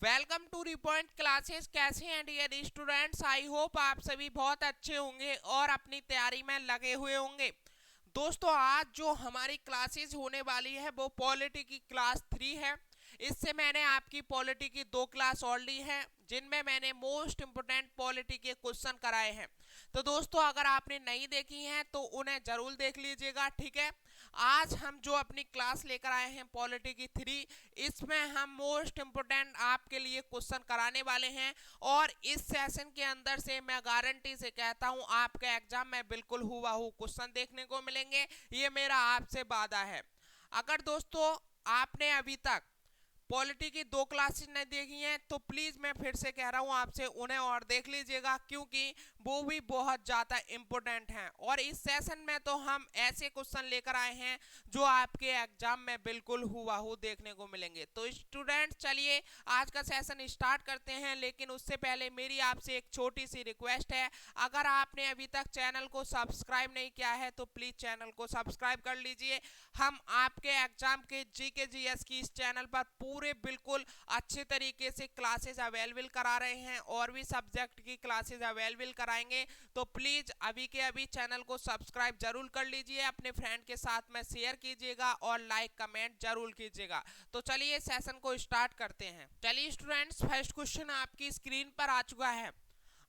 Welcome to रिपॉइंट classes. कैसे हैं dear students? I hope आप सभी बहुत अच्छे होंगे और अपनी तैयारी में लगे हुए होंगे। दोस्तों, आज जो हमारी क्लासेस होने वाली है वो पॉलिटी की क्लास 3 है। इससे मैंने आपकी पॉलिटी की 2 क्लास और ली है जिनमें मैंने मोस्ट इंपोर्टेंट पॉलिटी के क्वेश्चन कराए हैं। तो दोस्तों, अगर आपने नहीं देखी हैं तो उन्हें जरूर देख लीजिएगा, ठीक है। आज हम जो अपनी क्लास लेकर आए हैं पॉलिटी की 3, इसमें हम मोस्ट इंपोर्टेंट आपके लिए क्वेश्चन कराने वाले हैं और इस सेशन के अंदर से मैं गारंटी से कहता हूं आपके एग्जाम में बिल्कुल हुबहू क्वेश्चन देखने को मिलेंगे। ये मेरा आपसे वादा है। अगर दोस्तों आपने अभी तक पॉलिटी की 2 क्लासेस नहीं देखी हैं तो प्लीज मैं फिर से कह रहा हूं आपसे उन्हें और देख लीजिएगा, क्योंकि वो भी बहुत ज्यादा इंपॉर्टेंट हैं। और इस सेशन में तो हम ऐसे क्वेश्चन लेकर आए हैं जो आपके एग्जाम में बिल्कुल हुबहू देखने को मिलेंगे। तो स्टूडेंट, चलिए आज का सेशन स्टार्ट करते हैं, लेकिन उससे पहले मेरी आपसे एक छोटी सी रिक्वेस्ट है। अगर आपने अभी तक चैनल को सब्सक्राइब नहीं किया है तो प्लीज चैनल को सब्सक्राइब कर लीजिए। हम आपके एग्जाम के जीके जीएस की इस चैनल पर पूरे बिल्कुल अच्छे तरीके से क्लासेस अवेलेबल करा रहे हैं और भी सब्जेक्ट की क्लासेस अवेलेबल कराएंगे। तो प्लीज अभी के अभी चैनल को सब्सक्राइब जरूर कर लीजिए, अपने फ्रेंड के साथ में शेयर कीजिएगा और लाइक कमेंट जरूर कीजिएगा। तो चलिए सेशन को स्टार्ट करते हैं। चलिए स्टूडेंट्स, फर्स्ट क्वेश्चन आपकी स्क्रीन पर आ चुका है।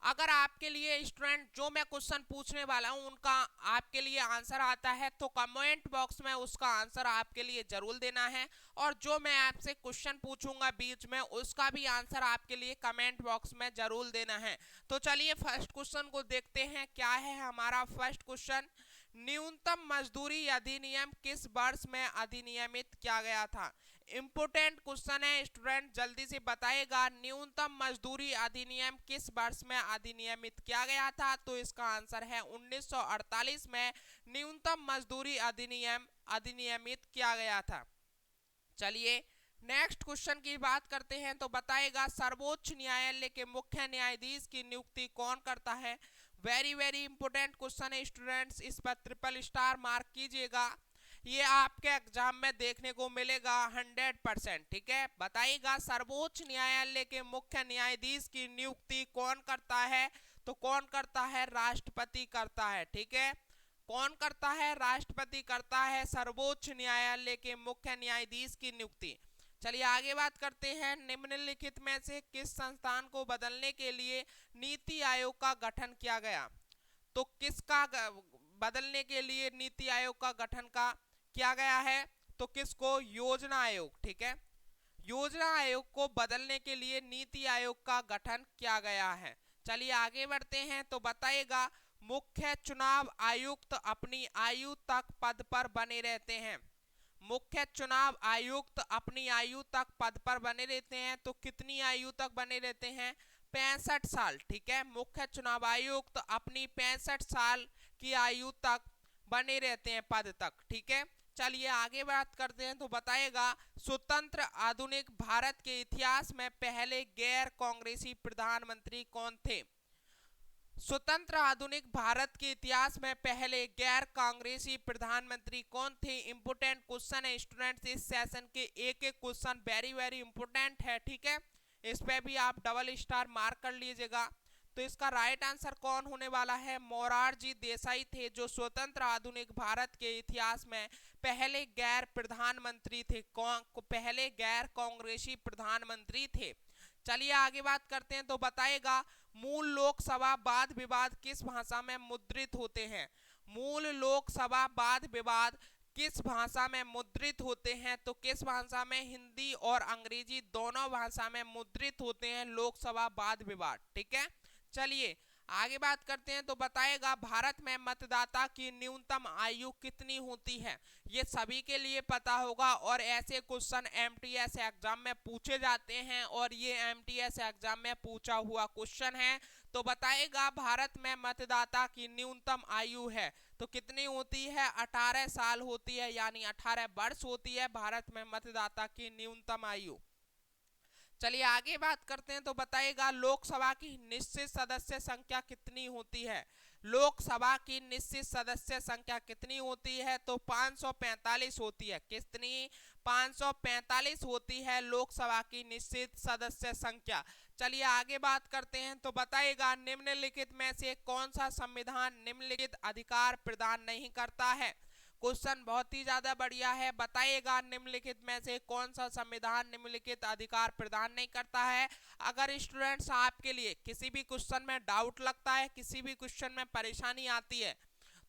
अगर आपके लिए स्टूडेंट जो मैं क्वेश्चन पूछने वाला हूं उनका आपके लिए आंसर आता है तो कमेंट बॉक्स में उसका आंसर आपके लिए जरूर देना है, और जो मैं आपसे क्वेश्चन पूछूंगा बीच में उसका भी आंसर आपके लिए कमेंट बॉक्स में जरूर देना है। तो चलिए फर्स्ट क्वेश्चन को देखते हैं। क्या है हमारा फर्स्ट क्वेश्चन? न्यूनतम मजदूरी अधिनियम किस वर्ष में अधिनियमित किया गया था? इंपोर्टेंट क्वेश्चन है स्टूडेंट, जल्दी से बताएगा। न्यूनतम मजदूरी अधिनियम किस वर्ष में अधिनियमित किया गया था? तो इसका आंसर है 1948 में न्यूनतम मजदूरी अधिनियम अधिनियमित किया गया था। चलिए नेक्स्ट क्वेश्चन की बात करते हैं। तो बताएगा सर्वोच्च न्यायालय के मुख्य न्यायाधीश की नियुक्ति कौन करता है? वेरी वेरी इंपोर्टेंट क्वेश्चन है स्टूडेंट्स, इस पर ट्रिपल स्टार मार्क कीजिएगा। ये आपके एग्जाम में देखने को मिलेगा 100%, ठीक है। बताइएगा सर्वोच्च न्यायालय के मुख्य न्यायाधीश की नियुक्ति कौन करता है? तो कौन करता है? राष्ट्रपति करता है, ठीक है। कौन करता है? राष्ट्रपति करता है सर्वोच्च न्यायालय के मुख्य न्यायाधीश की नियुक्ति। चलिए आगे बात करते हैं। निम्नलिखित में से किस संस्थान को बदलने के लिए नीति आयोग का गठन किया गया? तो किसका बदलने के लिए नीति आयोग का गठन का किया गया है? तो किसको? योजना आयोग, ठीक है। योजना आयोग को बदलने के लिए नीति आयोग का गठन किया गया है। चलिए आगे बढ़ते हैं। तो बताइएगा मुख्य चुनाव आयुक्त अपनी आयु तक पद पर बने रहते हैं। मुख्य चुनाव आयुक्त अपनी आयु तक पद पर बने रहते हैं। तो कितनी आयु तक बने रहते हैं? 65 साल, ठीक है। मुख्य चुनाव आयुक्त अपनी 65 साल की आयु तक बने रहते हैं पद तक, ठीक है। चलिए आगे बात करते हैं। तो बताएगा स्वतंत्र आधुनिक भारत के इतिहास में पहले गैर कांग्रेसी प्रधानमंत्री कौन थे? स्वतंत्र आधुनिक भारत के इतिहास में पहले गैर कांग्रेसी प्रधानमंत्री कौन थे? इंपोर्टेंट क्वेश्चन है स्टूडेंट्स, इस सेशन के एक एक क्वेश्चन वेरी वेरी इंपोर्टेंट है, ठीक है। इस पे भी आप डबल स्टार मार्क कर लीजिएगा। तो इसका राइट आंसर कौन होने वाला है? मोरारजी देसाई थे, जो स्वतंत्र आधुनिक भारत के इतिहास में पहले गैर प्रधानमंत्री थे, पहले गैर कांग्रेसी प्रधानमंत्री थे। चलिए आगे बात करते हैं। तो बताएगा मूल लोकसभा वाद विवाद किस भाषा में मुद्रित होते हैं? मूल लोकसभा वाद विवाद किस भाषा में मुद्रित होते हैं? तो किस भाषा में? हिंदी और अंग्रेजी दोनों भाषा में मुद्रित होते हैं लोकसभा वाद विवाद, ठीक है। चलिए आगे बात करते हैं। तो बताएगा भारत में मतदाता की न्यूनतम आयु कितनी होती है? ये सभी के लिए पता होगा और ऐसे क्वेश्चन एमटीएस एग्जाम में पूछे जाते हैं और ये एमटीएस एग्जाम में पूछा हुआ क्वेश्चन है। तो बताएगा भारत में मतदाता की न्यूनतम आयु है तो कितनी होती है? 18 साल होती है, यानी 18 वर्ष होती है भारत में मतदाता की न्यूनतम आयु। चलिए आगे बात करते हैं। तो बताइएगा लोकसभा की निश्चित सदस्य संख्या कितनी होती है? लोकसभा की निश्चित सदस्य संख्या कितनी होती है? तो 545 होती है। कितनी? 545 होती है लोकसभा की निश्चित सदस्य संख्या। चलिए आगे बात करते हैं। तो बताइएगा निम्नलिखित में से कौन सा संविधान निम्नलिखित अधिकार प्रदान नहीं करता है। क्वेश्चन बहुत ही ज्यादा बढ़िया है। बताइएगा निम्नलिखित में से कौन सा संविधान निम्नलिखित अधिकार प्रदान नहीं करता है। अगर स्टूडेंट्स आपके लिए किसी भी क्वेश्चन में डाउट लगता है, किसी भी क्वेश्चन में परेशानी आती है,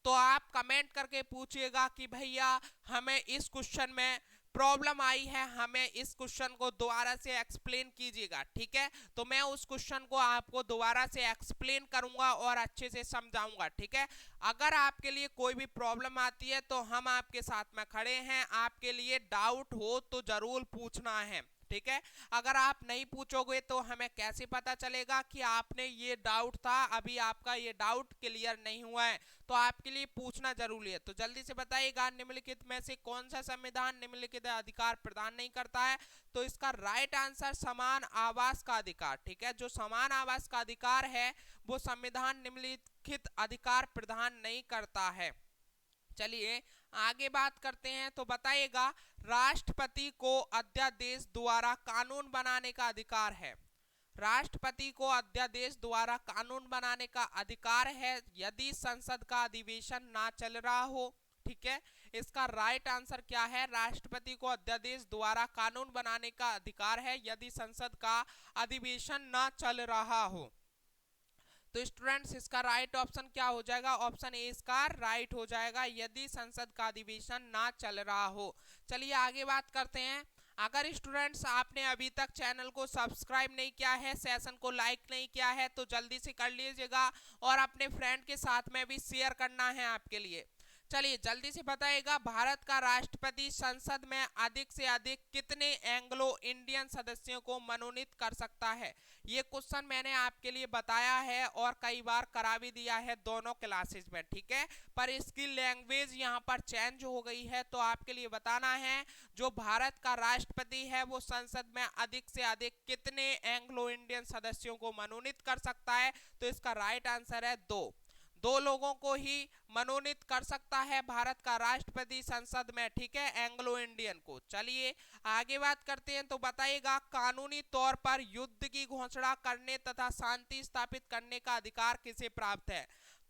तो आप कमेंट करके पूछिएगा कि भैया हमें इस क्वेश्चन में प्रॉब्लम आई है, हमें इस क्वेश्चन को दोबारा से एक्सप्लेन कीजिएगा। ठीक है, तो मैं उस क्वेश्चन को आपको दोबारा से एक्सप्लेन करूंगा और अच्छे से समझाऊंगा। ठीक है, अगर आपके लिए कोई भी प्रॉब्लम आती है तो हम आपके साथ में खड़े हैं। आपके लिए डाउट हो तो जरूर पूछना है। ठीक है, अगर आप नहीं पूछोगे तो हमें कैसे पता चलेगा कि आपने ये डाउट था, अभी आपका ये डाउट क्लियर नहीं हुआ है। तो आपके लिए पूछना जरूरी है। तो जल्दी से बताइएगा निम्नलिखित में से कौन सा संविधान निम्नलिखित अधिकार प्रदान नहीं करता है। तो इसका राइट आंसर समान आवास का अधिकार। ठीक है, जो समान आवास का अधिकार है वो संविधान निम्नलिखित अधिकार प्रदान नहीं करता है। चलिए आगे बात करते हैं। तो बताइएगा राष्ट्रपति को अध्यादेश द्वारा कानून बनाने का अधिकार है। राष्ट्रपति को अध्यादेश द्वारा कानून बनाने का अधिकार है यदि संसद का अधिवेशन ना चल रहा हो। ठीक है, इसका राइट आंसर क्या है। राष्ट्रपति को अध्यादेश द्वारा कानून बनाने का अधिकार है यदि संसद का अधिवेशन ना चल रहा हो। तो स्टूडेंट्स इसका राइट ऑप्शन क्या हो जाएगा। ऑप्शन ए इसका राइट हो जाएगा, यदि संसद का अधिवेशन ना चल रहा हो। चलिए आगे बात करते हैं। अगर स्टूडेंट्स आपने अभी तक चैनल को सब्सक्राइब नहीं किया है, सेशन को लाइक नहीं किया है, तो जल्दी से कर लीजिएगा और अपने फ्रेंड के साथ में भी शेयर करना है आपके लिए। चलिए जल्दी से बताइएगा भारत का राष्ट्रपति संसद में अधिक से अधिक कितने एंग्लो इंडियन सदस्यों को मनोनीत कर सकता है। ये क्वेश्चन मैंने आपके लिए बताया है और कई बार करा भी दिया है दोनों क्लासेस में। ठीक है, पर इसकी लैंग्वेज यहाँ पर चेंज हो गई है, तो आपके लिए बताना है जो भारत का राष्ट्रपति है वो संसद में अधिक से अधिक कितने एंग्लो इंडियन सदस्यों को मनोनीत कर सकता है। तो इसका राइट आंसर है दो लोगों को ही मनोनीत कर सकता है भारत का राष्ट्रपति संसद में। ठीक है, एंग्लो इंडियन को। चलिए आगे बात करते हैं। तो बताइएगा कानूनी तौर पर युद्ध की घोषणा करने तथा शांति स्थापित करने का अधिकार किसे प्राप्त है।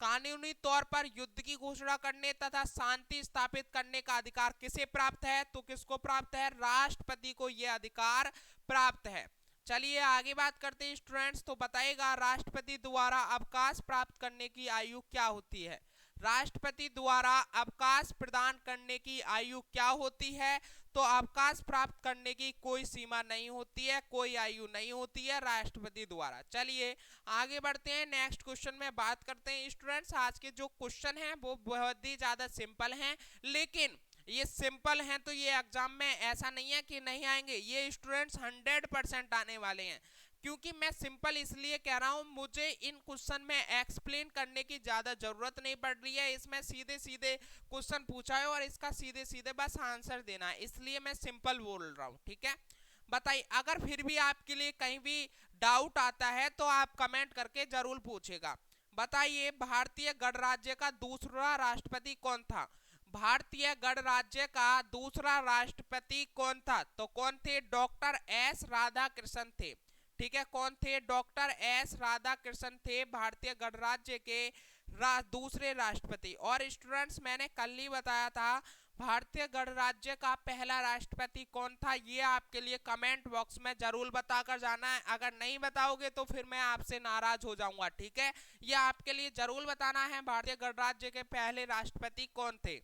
कानूनी तौर पर युद्ध की घोषणा करने तथा शांति स्थापित करने का अधिकार किसे प्राप्त है। तो किसको प्राप्त है, राष्ट्रपति को यह अधिकार प्राप्त है। चलिए आगे बात करते हैं स्टूडेंट्स। तो बताइएगा राष्ट्रपति द्वारा अवकाश प्राप्त करने की आयु क्या होती है। राष्ट्रपति द्वारा अवकाश प्रदान करने की आयु क्या होती है। तो अवकाश प्राप्त करने की कोई सीमा नहीं होती है, कोई आयु नहीं होती है राष्ट्रपति द्वारा। चलिए आगे बढ़ते हैं, नेक्स्ट क्वेश्चन में बात करते हैं स्टूडेंट्स। आज के जो क्वेश्चन हैं वो बहुत ही ज्यादा सिंपल हैं, लेकिन ये सिंपल हैं तो ये एग्जाम में ऐसा नहीं है कि नहीं आएंगे, ये स्टूडेंट्स 100% आने वाले हैं। क्योंकि मैं सिंपल इसलिए कह रहा हूं, मुझे इन क्वेश्चन में एक्सप्लेन करने की ज्यादा जरूरत नहीं पड़ रही है। इसमें सीधे सीधे क्वेश्चन पूछा है और इसका सीधे सीधे बस आंसर देना है, इसलिए मैं सिंपल बोल रहा हूँ। ठीक है, बताइए अगर फिर भी आपके लिए कहीं भी डाउट आता है तो आप कमेंट करके जरूर पूछेगा। बताइए भारतीय गणराज्य का दूसरा राष्ट्रपति कौन था। भारतीय गणराज्य का दूसरा राष्ट्रपति कौन था। तो कौन थे, डॉक्टर एस राधाकृष्णन थे। ठीक है, कौन थे, डॉक्टर एस राधाकृष्णन थे भारतीय गणराज्य के दूसरे राष्ट्रपति। और स्टूडेंट्स मैंने कल ही बताया था भारतीय गणराज्य का पहला राष्ट्रपति कौन था, ये आपके लिए कमेंट बॉक्स में जरूर बताकर जाना है। अगर नहीं बताओगे तो फिर मैं आपसे नाराज हो जाऊंगा। ठीक है, ये आपके लिए जरूर बताना है भारतीय गणराज्य के पहले राष्ट्रपति कौन थे।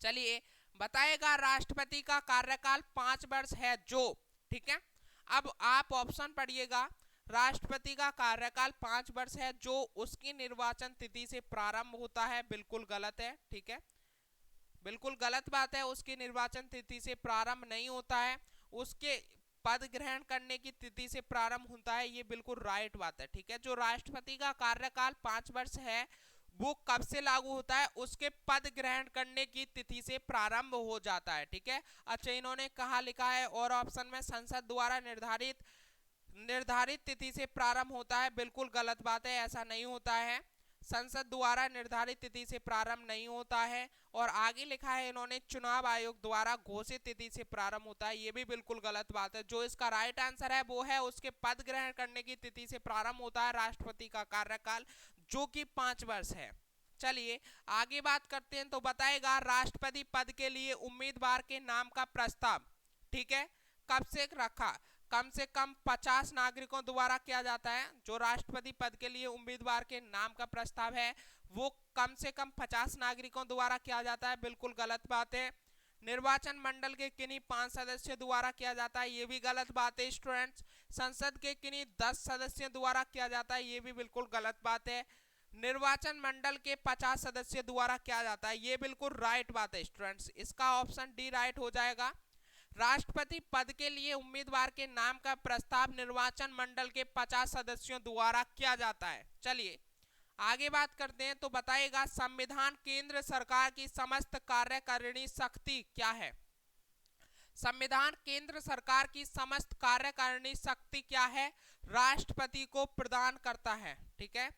चलिए बताएगा राष्ट्रपति का कार्यकाल 5 वर्ष है जो। ठीक है, अब आप ऑप्शन पढ़िएगा। राष्ट्रपति का कार्यकाल 5 वर्ष है जो उसकी निर्वाचन तिथि से प्रारंभ होता है, बिल्कुल गलत है। ठीक है, बिल्कुल गलत बात है, उसकी निर्वाचन तिथि से प्रारंभ नहीं होता है, उसके पद ग्रहण करने की तिथि से प्रारंभ होता है, ये बिल्कुल राइट बात है। ठीक है, जो राष्ट्रपति का कार्यकाल 5 वर्ष है वो कब से लागू होता है, उसके पद ग्रहण करने की तिथि से प्रारंभ हो जाता है। ठीक है, अच्छा इन्होंने कहा लिखा है और ऑप्शन में संसद द्वारा निर्धारित तिथि से प्रारंभ होता है, बिल्कुल गलत बात है, ऐसा नहीं होता है। संसद द्वारा निर्धारित तिथि से प्रारंभ नहीं होता है। और आगे लिखा है इन्होंने चुनाव आयोग द्वारा घोषित तिथि से प्रारंभ होता है, ये भी बिल्कुल गलत बात है। जो इसका राइट आंसर है वो है उसके पद ग्रहण करने की तिथि से प्रारंभ होता है राष्ट्रपति का कार्यकाल, जो कि 5 वर्ष है। चलिए आगे बात करते हैं, तो बताएगा राष्ट्रपति पद के लिए उम्मीदवार के नाम का प्रस्ताव, ठीक है, कब से रखा, कम से कम 50 नागरिकों द्वारा किया जाता है। जो राष्ट्रपति पद के लिए उम्मीदवार के नाम का प्रस्ताव है वो कम से कम 50 नागरिकों द्वारा किया जाता है, बिल्कुल गलत बात है। निर्वाचन मंडल के किन्हीं 5 सदस्यों द्वारा किया जाता है, ये भी गलत बात है स्टूडेंट्स। संसद के किन्हीं 10 सदस्यों द्वारा किया जाता है, ये भी बिल्कुल गलत बात है। निर्वाचन मंडल के 50 सदस्यों द्वारा किया जाता है, ये बिल्कुल राइट बात है स्टूडेंट्स। इसका ऑप्शन डी राइट हो जाएगा। राष्ट्रपति पद के लिए उम्मीदवार के नाम का प्रस्ताव निर्वाचन मंडल के 50 सदस्यों द्वारा किया जाता है। चलिए आगे बात करते हैं, तो बताइएगा संविधान केंद्र सरकार की समस्त कार्यकारिणी शक्ति क्या है। संविधान केंद्र सरकार की समस्त कार्यकारिणी शक्ति क्या है, राष्ट्रपति को प्रदान करता है, ठीक है।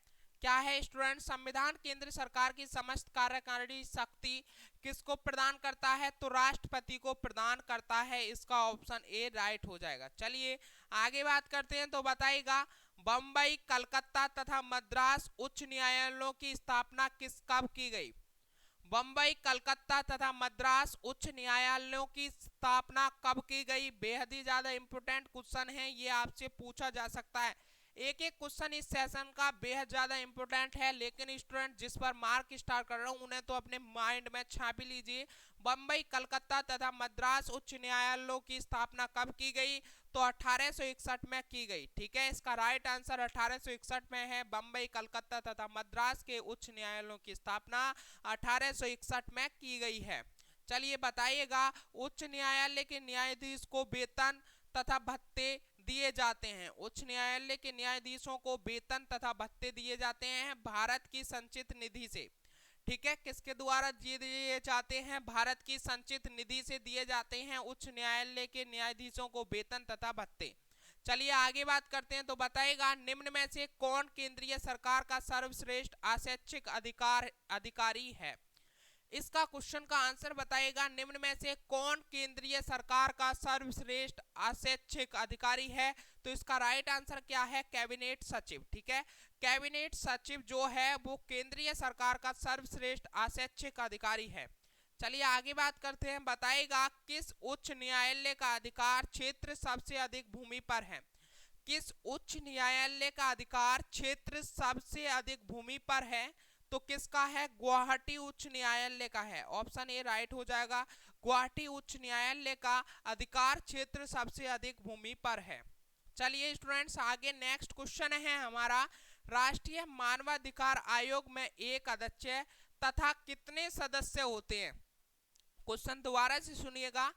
क्या है स्टूडेंट, संविधान केंद्र सरकार की समस्त कार्यकारिणी शक्ति किसको प्रदान करता है, तो राष्ट्रपति को प्रदान करता है। इसका ऑप्शन ए राइट हो जाएगा। चलिए आगे बात करते हैं, तो बताइएगा बम्बई, कलकत्ता तथा मद्रास उच्च न्यायालयों की स्थापना कब की गई। बम्बई, कलकत्ता तथा मद्रास उच्च न्यायालयों की स्थापना कब की गई। बेहद ही ज्यादा इंपोर्टेंट क्वेश्चन है, ये आपसे पूछा जा सकता है। एक एक क्वेश्चन इस सेशन का बेहद ज्यादा इंपोर्टेंट है, लेकिन स्टूडेंट जिस पर मार्क स्टार कर रहा हूं उन्हें तो अपने माइंड में छाप लीजिए। बम्बई, कलकत्ता तथा मद्रास उच्च न्यायालयों की स्थापना कब की गई, तो 1861 में की गई, ठीक है। इसका राइट आंसर 1861 में है। बम्बई, कलकत्ता तथा मद्रास के उच्च न्यायालयों की स्थापना 1861 में की गई है। चलिए बताइएगा उच्च न्यायालय के न्यायाधीश को वेतन तथा भत्ते दिए जाते हैं। उच्च न्यायालय के न्यायाधीशों को वेतन तथा भत्ते दिए जाते हैं भारत की संचित निधि से, ठीक है। किसके द्वारा दिए जाते हैं, भारत की संचित निधि से दिए जाते हैं उच्च न्यायालय के न्यायाधीशों को वेतन तथा भत्ते। चलिए आगे बात करते हैं, तो बताइएगा निम्न में से कौन केंद्रीय सरकार का सर्वश्रेष्ठ आशैक्षिक अधिकारी है। इसका क्वेश्चन का आंसर बताइएगा निम्न में से कौन केंद्रीय सरकार का सर्वश्रेष्ठ आशैक्षिक अधिकारी है, तो इसका राइट आंसर क्या है, कैबिनेट सचिव, ठीक है। कैबिनेट सचिव जो है वो केंद्रीय सरकार का सर्वश्रेष्ठ आशैक्षिक अधिकारी है। चलिए आगे बात करते हैं, बताइएगा किस उच्च न्यायालय का अधिकार क्षेत्र सबसे अधिक भूमि पर है। किस उच्च न्यायालय का अधिकार क्षेत्र सबसे अधिक भूमि पर है, तो किसका है, गुवाहाटी उच्च न्यायालय का है। ऑप्शन ए राइट हो जाएगा। गुवाहाटी उच्च न्यायालय का अधिकार क्षेत्र सबसे अधिक भूमि पर है। चलिए स्टूडेंट्स आगे नेक्स्ट क्वेश्चन है हमारा, राष्ट्रीय मानवाधिकार आयोग में एक अध्यक्ष तथा कितने सदस्य होते हैं। क्वेश्चन दोबारा से सुनिएगा,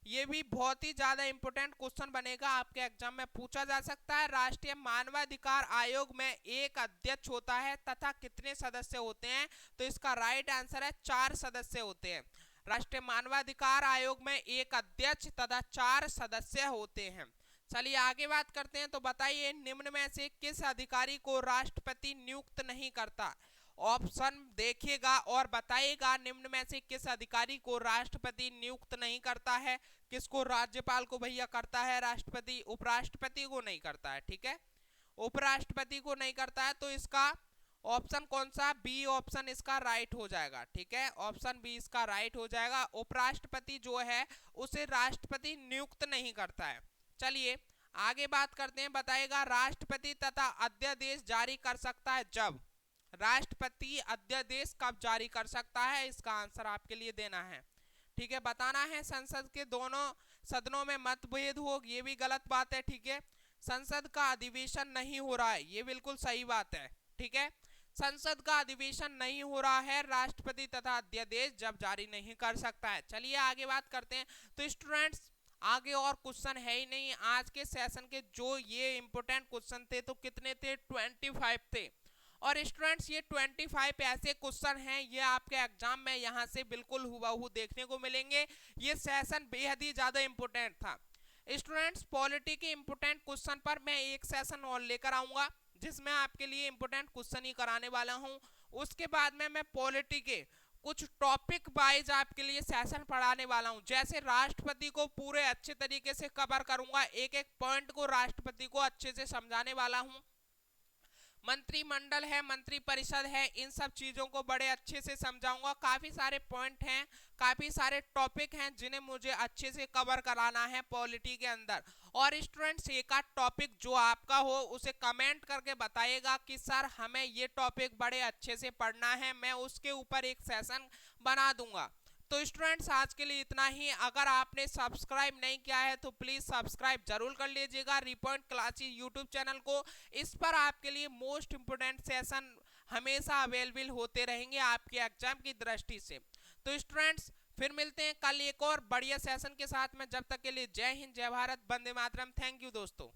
ये भी बहुत ही ज्यादा इंपॉर्टेंट क्वेश्चन बनेगा, आपके एग्जाम में पूछा जा सकता है। राष्ट्रीय मानवाधिकार आयोग में एक अध्यक्ष होता है तथा कितने सदस्य होते हैं, तो इसका राइट आंसर है 4 सदस्य होते हैं। राष्ट्रीय मानवाधिकार आयोग में एक अध्यक्ष तथा 4 सदस्य होते हैं। चलिए आगे बात करते हैं, तो बताइए निम्न में से किस अधिकारी को राष्ट्रपति नियुक्त नहीं करता। ऑप्शन देखिएगा और बताइएगा निम्न में से किस अधिकारी को राष्ट्रपति नियुक्त नहीं करता है। किसको, राज्यपाल को भैया करता है राष्ट्रपति, उपराष्ट्रपति को नहीं करता है, ठीक है, उपराष्ट्रपति को नहीं करता है। तो इसका ऑप्शन कौन सा, बी ऑप्शन इसका राइट हो जाएगा, ठीक है। ऑप्शन बी इसका राइट हो जाएगा। उपराष्ट्रपति जो है उसे राष्ट्रपति नियुक्त नहीं करता है। चलिए आगे बात करते हैं, बताएगा राष्ट्रपति तथा अध्यादेश जारी कर सकता है जब। राष्ट्रपति अध्यादेश कब जारी कर सकता है, इसका आंसर आपके लिए देना है, ठीक है, बताना है। संसद के दोनों सदनों में मतभेद हो, ये भी गलत बात है, ठीक है। संसद का अधिवेशन नहीं हो रहा है, ये बिल्कुल सही बात है, ठीक है। संसद का अधिवेशन नहीं हो रहा है, राष्ट्रपति तथा अध्यादेश जब जारी नहीं कर सकता है। चलिए आगे बात करते हैं, तो स्टूडेंट्स आगे और क्वेश्चन है ही नहीं आज के सेशन के। जो ये इंपोर्टेंट क्वेश्चन थे तो कितने थे, 25 थे। और स्टूडेंट्स ये 25 ऐसे क्वेश्चन हैं, ये आपके एग्जाम में यहाँ से बिल्कुल हुबहू देखने को मिलेंगे। ये सेशन बेहद ही ज्यादा इंपोर्टेंट था। स्टूडेंट्स पॉलिटी के इंपोर्टेंट क्वेश्चन पर मैं एक सेशन और लेकर आऊंगा, जिसमें आपके लिए इंपोर्टेंट क्वेश्चन ही कराने वाला हूं। उसके बाद में मैं पॉलिटी के कुछ टॉपिक वाइज आपके लिए सेशन पढ़ाने वाला हूं। जैसे राष्ट्रपति को पूरे अच्छे तरीके से कवर करूंगा, एक एक पॉइंट को राष्ट्रपति को अच्छे से समझाने वाला हूं। मंत्रिमंडल है, मंत्री परिषद है, इन सब चीजों को बड़े अच्छे से समझाऊंगा। काफी सारे पॉइंट हैं, काफी सारे टॉपिक हैं जिन्हें मुझे अच्छे से कवर कराना है पॉलिटी के अंदर। और स्टूडेंट्स, एक आध टॉपिक जो आपका हो उसे कमेंट करके बताइएगा कि सर हमें ये टॉपिक बड़े अच्छे से पढ़ना है, मैं उसके ऊपर एक सेशन बना दूंगा। तो स्टूडेंट्स, आज के लिए इतना ही। अगर आपने सब्सक्राइब नहीं किया है तो प्लीज सब्सक्राइब जरूर कर लीजिएगा रिपॉइंट क्लासेस यूट्यूब चैनल को। इस पर आपके लिए मोस्ट इंपोर्टेंट सेशन हमेशा अवेलेबल होते रहेंगे आपके एग्जाम की दृष्टि से। तो स्टूडेंट्स, फिर मिलते हैं कल एक और बढ़िया सेशन के साथ में। जब तक के लिए जय हिंद, जय भारत, वंदे मातरम। थैंक यू दोस्तों।